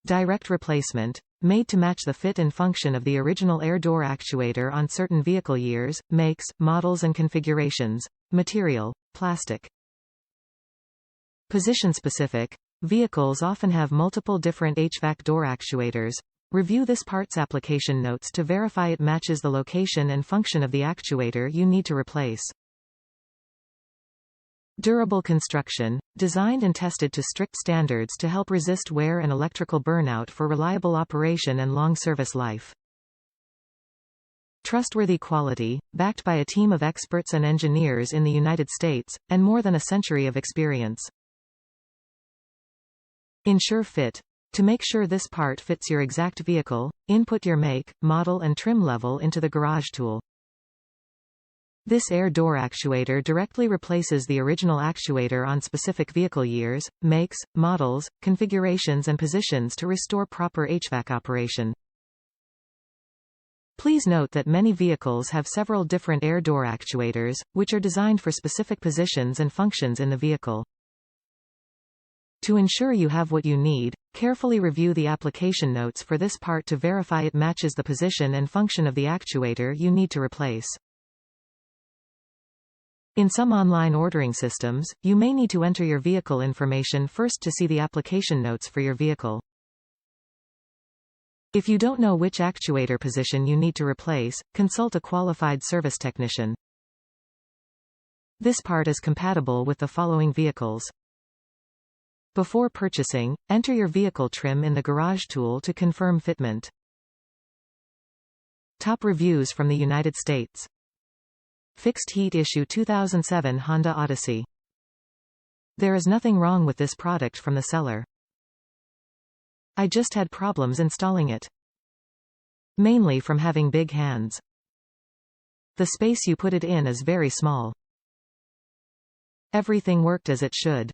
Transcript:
Direct replacement, made to match the fit and function of the original air door actuator on certain vehicle years, makes, models and configurations. Material, plastic. Position-specific. Vehicles often have multiple different HVAC door actuators. Review this part's application notes to verify it matches the location and function of the actuator you need to replace. Durable construction, designed and tested to strict standards to help resist wear and electrical burnout for reliable operation and long service life. Trustworthy quality, backed by a team of experts and engineers in the United States, and more than a century of experience. Ensure fit. To make sure this part fits your exact vehicle, input your make, model and trim level into the garage tool. This air door actuator directly replaces the original actuator on specific vehicle years, makes, models, configurations and positions to restore proper HVAC operation. Please note that many vehicles have several different air door actuators, which are designed for specific positions and functions in the vehicle. To ensure you have what you need, carefully review the application notes for this part to verify it matches the position and function of the actuator you need to replace. In some online ordering systems, you may need to enter your vehicle information first to see the application notes for your vehicle. If you don't know which actuator position you need to replace, consult a qualified service technician. This part is compatible with the following vehicles. Before purchasing, enter your vehicle trim in the garage tool to confirm fitment. Top reviews from the United States. Fixed heat issue 2007 Honda Odyssey. There is nothing wrong with this product from the seller. I just had problems installing it. Mainly from having big hands. The space you put it in is very small. Everything worked as it should.